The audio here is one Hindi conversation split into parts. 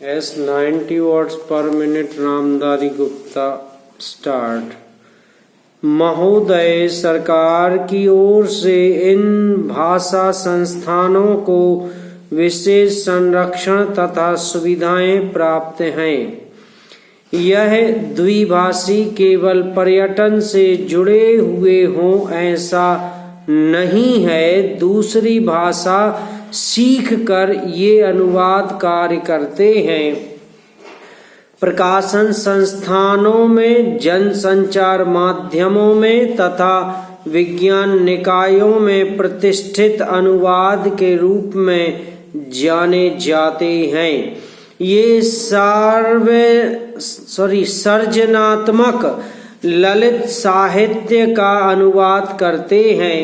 90 words per minute Ramdhari Gupta start. महोदय, सरकार की ओर से इन भाषा संस्थानों को विशेष संरक्षण तथा सुविधाएं प्राप्त हैं। यह द्विभाषी केवल पर्यटन से जुड़े हुए हों ऐसा नहीं है, दूसरी भाषा सीख कर ये अनुवाद कार्य करते हैं। प्रकाशन संस्थानों में, जनसंचार माध्यमों में तथा विज्ञान निकायों में प्रतिष्ठित अनुवाद के रूप में जाने जाते हैं। ये सर्जनात्मक ललित साहित्य का अनुवाद करते हैं।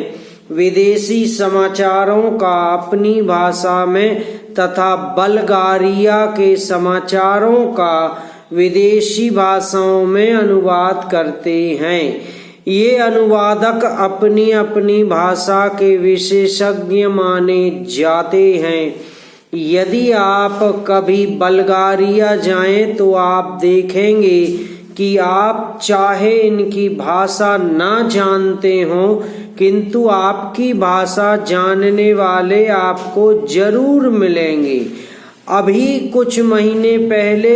विदेशी समाचारों का अपनी भाषा में तथा बल्गारिया के समाचारों का विदेशी भाषाओं में अनुवाद करते हैं। ये अनुवादक अपनी अपनी भाषा के विशेषज्ञ माने जाते हैं। यदि आप कभी बल्गारिया जाएं तो आप देखेंगे कि आप चाहे इनकी भाषा ना जानते हों, किंतु आपकी भाषा जानने वाले आपको जरूर मिलेंगे। अभी कुछ महीने पहले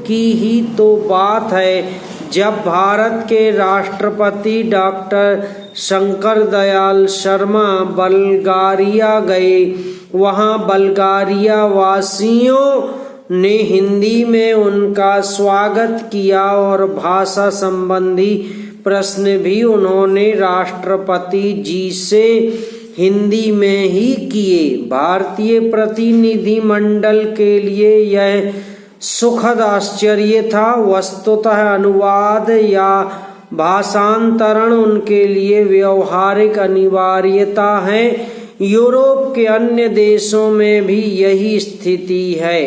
की ही तो बात है जब भारत के राष्ट्रपति डॉक्टर शंकर दयाल शर्मा बल्गारिया गए। वहां बल्गारिया वासियों ने हिंदी में उनका स्वागत किया और भाषा संबंधी प्रश्न भी उन्होंने राष्ट्रपति जी से हिंदी में ही किए। भारतीय प्रतिनिधिमंडल के लिए यह सुखद आश्चर्य था। वस्तुतः अनुवाद या भाषांतरण उनके लिए व्यवहारिक अनिवार्यता है। यूरोप के अन्य देशों में भी यही स्थिति है।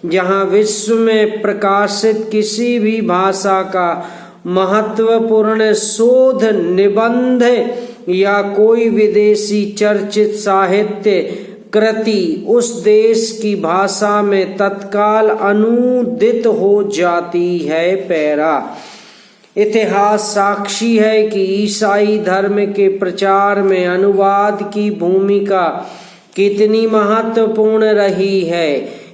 जहां विश्व में प्रकाशित किसी भी भाषा का महत्वपूर्ण शोध निबंध या कोई विदेशी चर्चित साहित्य कृति उस देश की भाषा में तत्काल अनुदित हो जाती है। पैरा इतिहास साक्षी है कि ईसाई धर्म के प्रचार में अनुवाद की भूमिका कितनी महत्वपूर्ण रही है।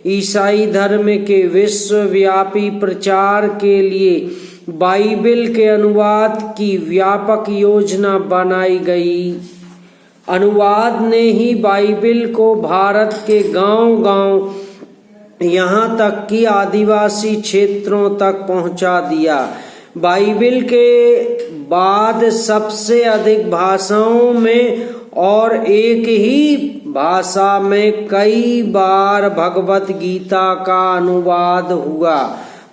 ईसाई धर्म के विश्वव्यापी प्रचार के लिए बाइबल के अनुवाद की व्यापक योजना बनाई गई। अनुवाद ने ही बाइबल को भारत के गांव-गांव यहाँ तक कि आदिवासी क्षेत्रों तक पहुँचा दिया। बाइबल के बाद सबसे अधिक भाषाओं में और एक ही भाषा में कई बार भगवत गीता का अनुवाद हुआ।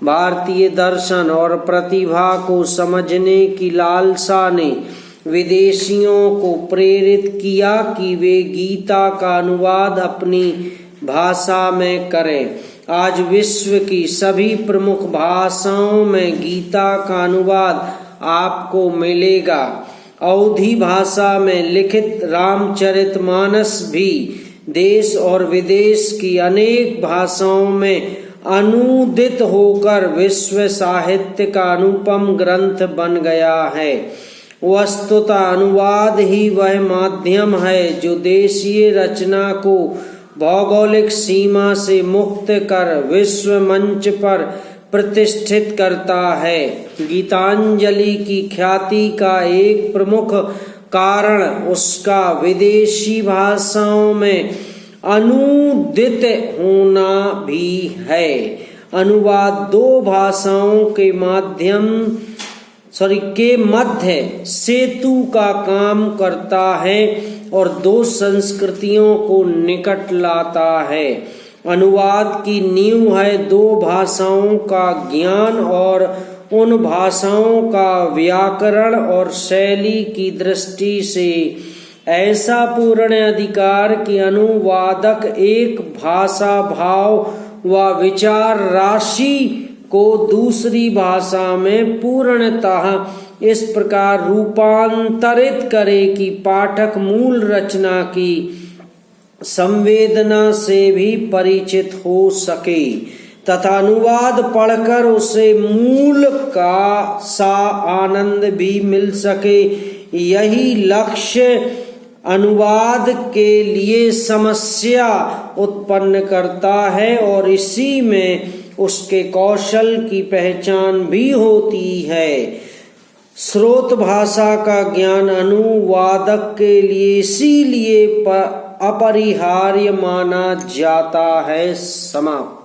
भारतीय दर्शन और प्रतिभा को समझने की लालसा ने विदेशियों को प्रेरित किया कि वे गीता का अनुवाद अपनी भाषा में करें। आज विश्व की सभी प्रमुख भाषाओं में गीता का अनुवाद आपको मिलेगा। अवधी भाषा में लिखित रामचरितमानस भी देश और विदेश की अनेक भाषाओं में अनुदित होकर विश्व साहित्य का अनुपम ग्रंथ बन गया है। वस्तुतः अनुवाद ही वह माध्यम है जो देशीय रचना को भौगोलिक सीमा से मुक्त कर विश्व मंच पर प्रतिष्ठित करता है। गीतांजलि की ख्याति का एक प्रमुख कारण उसका विदेशी भाषाओं में अनुदित होना भी है। अनुवाद दो भाषाओं के मध्य सेतु का काम करता है और दो संस्कृतियों को निकट लाता है। अनुवाद की नींव है दो भाषाओं का ज्ञान और उन भाषाओं का व्याकरण और शैली की दृष्टि से ऐसा पूर्ण अधिकार कि अनुवादक एक भाषा भाव व विचार राशि को दूसरी भाषा में पूर्णतः इस प्रकार रूपांतरित करे कि पाठक मूल रचना की संवेदना से भी परिचित हो सके। तथा अनुवाद पढ़कर उसे मूल का सा आनंद भी मिल सके। यही लक्ष्य अनुवाद के लिए समस्या उत्पन्न करता है और इसी में उसके कौशल की पहचान भी होती है। स्रोत भाषा का ज्ञान अनुवादक के लिए इसीलिए अपरिहार्य माना जाता है। समाप्त।